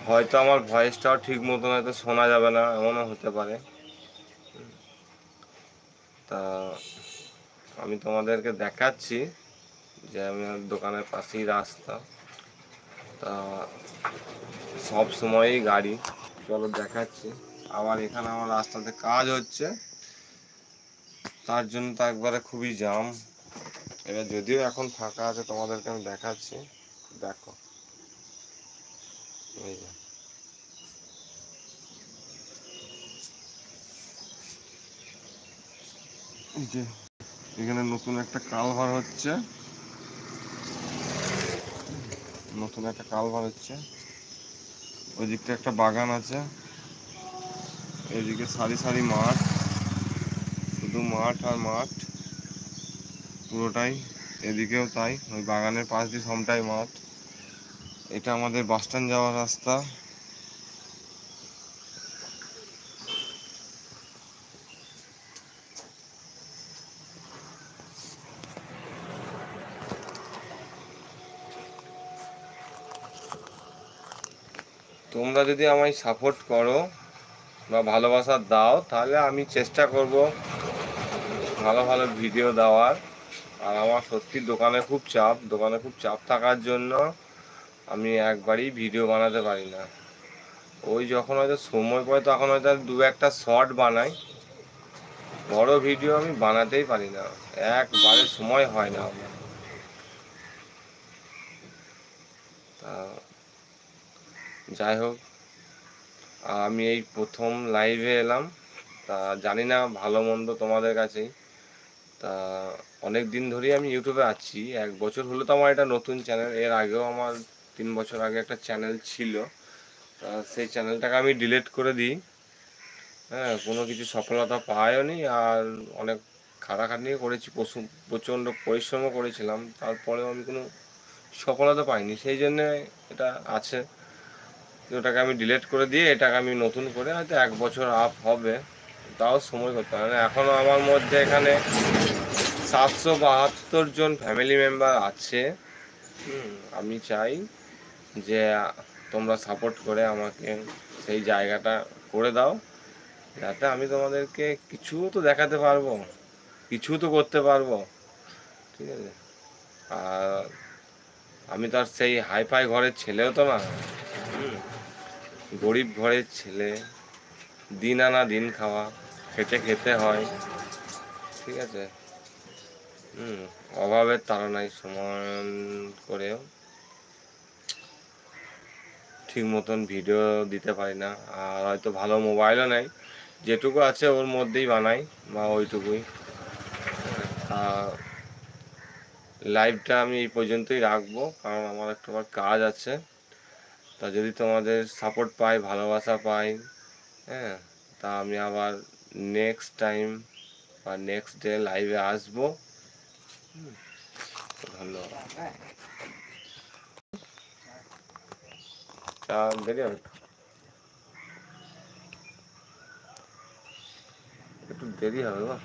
হয়তো আমার ভয়েসটাও ঠিক মতন হয়তো শোনা যাবে না, এমনও হতে পারে। তা আমি তোমাদেরকে দেখাচ্ছি যে আমার দোকানের পাশেই রাস্তা, তা সব সময়ই গাড়ি। চলো দেখাচ্ছি। আবার এখানে আমার রাস্তাতে কাজ হচ্ছে, তার জন্য তো একবারে খুবই জাম। এবার যদিও এখন ফাঁকা আছে, তোমাদেরকে আমি দেখাচ্ছি। দেখো, এই যে এই যে এখানে নতুন একটা কালভার হচ্ছে, নতুন একটা কালভার হচ্ছে। ওই দিকটা একটা বাগান আছে, এইদিকে সারি সারি মাঠ, শুধু মাঠ আর মাঠ পুরোটাই। এদিকেও তাই, ওই বাগানের পাশ দিয়ে সবটাই মাঠ। এটা আমাদের বাসস্ট্যান্ড যাওয়ার রাস্তা। তোমরা যদি আমায় সাপোর্ট করো বা ভালোবাসা দাও, তাহলে আমি চেষ্টা করব ভালো ভালো ভিডিও দেওয়ার। আর আমার সত্যি দোকানে খুব চাপ থাকার জন্য আমি একবারই ভিডিও বানাতে পারি না। ওই যখন হয়তো সময় পাই তখন হয়তো দু একটা শর্ট বানাই, বড় ভিডিও আমি বানাতেই পারি না, একবারে সময় হয় না আমার। তা যাই হোক, আমি এই প্রথম লাইভে এলাম, তা জানি না ভালো মন্দ তোমাদের কাছেই। তা অনেক দিন ধরেই আমি ইউটিউবে আছি, 1 বছর হলো তো আমার এটা নতুন চ্যানেল। এর আগেও আমার 3 বছর আগে একটা চ্যানেল ছিল, তা সেই চ্যানেলটাকে আমি ডিলিট করে দিই। হ্যাঁ, কোনো কিছু সফলতা পাইওনি। আর অনেক খাটাখাটনিও করেছি, প্রচণ্ড পরিশ্রমও করেছিলাম, তারপরেও আমি কোনো সফলতা পাইনি। সেই জন্যে এটা আছে, ওটাকে আমি ডিলিট করে দিয়ে এটাকে আমি নতুন করে হয়তো 1 বছর আপ হবে, তাও সময় করতে পারে না। এখনও আমার মধ্যে এখানে 772 জন ফ্যামিলি মেম্বার আছে। আমি চাই যে তোমরা সাপোর্ট করে আমাকে সেই জায়গাটা করে দাও, যাতে আমি তোমাদেরকে কিছু তো দেখাতে পারবো, কিছু তো করতে পারবো। ঠিক আছে? আর আমি তো আর সেই হাইফাই ঘরের ছেলেও তো না। গরিব ঘরের ছেলে, দিন আনা দিন খাওয়া, খেটে খেতে হয়। ঠিক আছে? অভাবের তাড়নায় সমান করেও ঠিক মতন ভিডিও দিতে পারি না। আর হয়তো ভালো মোবাইলও নেই, যেটুকু আছে ওর মধ্যেই বানাই, বা ওইটুকুই। আর লাইভটা আমি এই পর্যন্তই রাখবো, কারণ আমার একটু আবার কাজ আছে। তা যদি তোমাদের সাপোর্ট পাই, ভালোবাসা পাই, হ্যাঁ, তা আমি আবার নেক্সট টাইম বা নেক্সট ডে লাইভে আসবো। ধন্যবাদ। চা দেরি হবে, একটু দেরি হবে গো।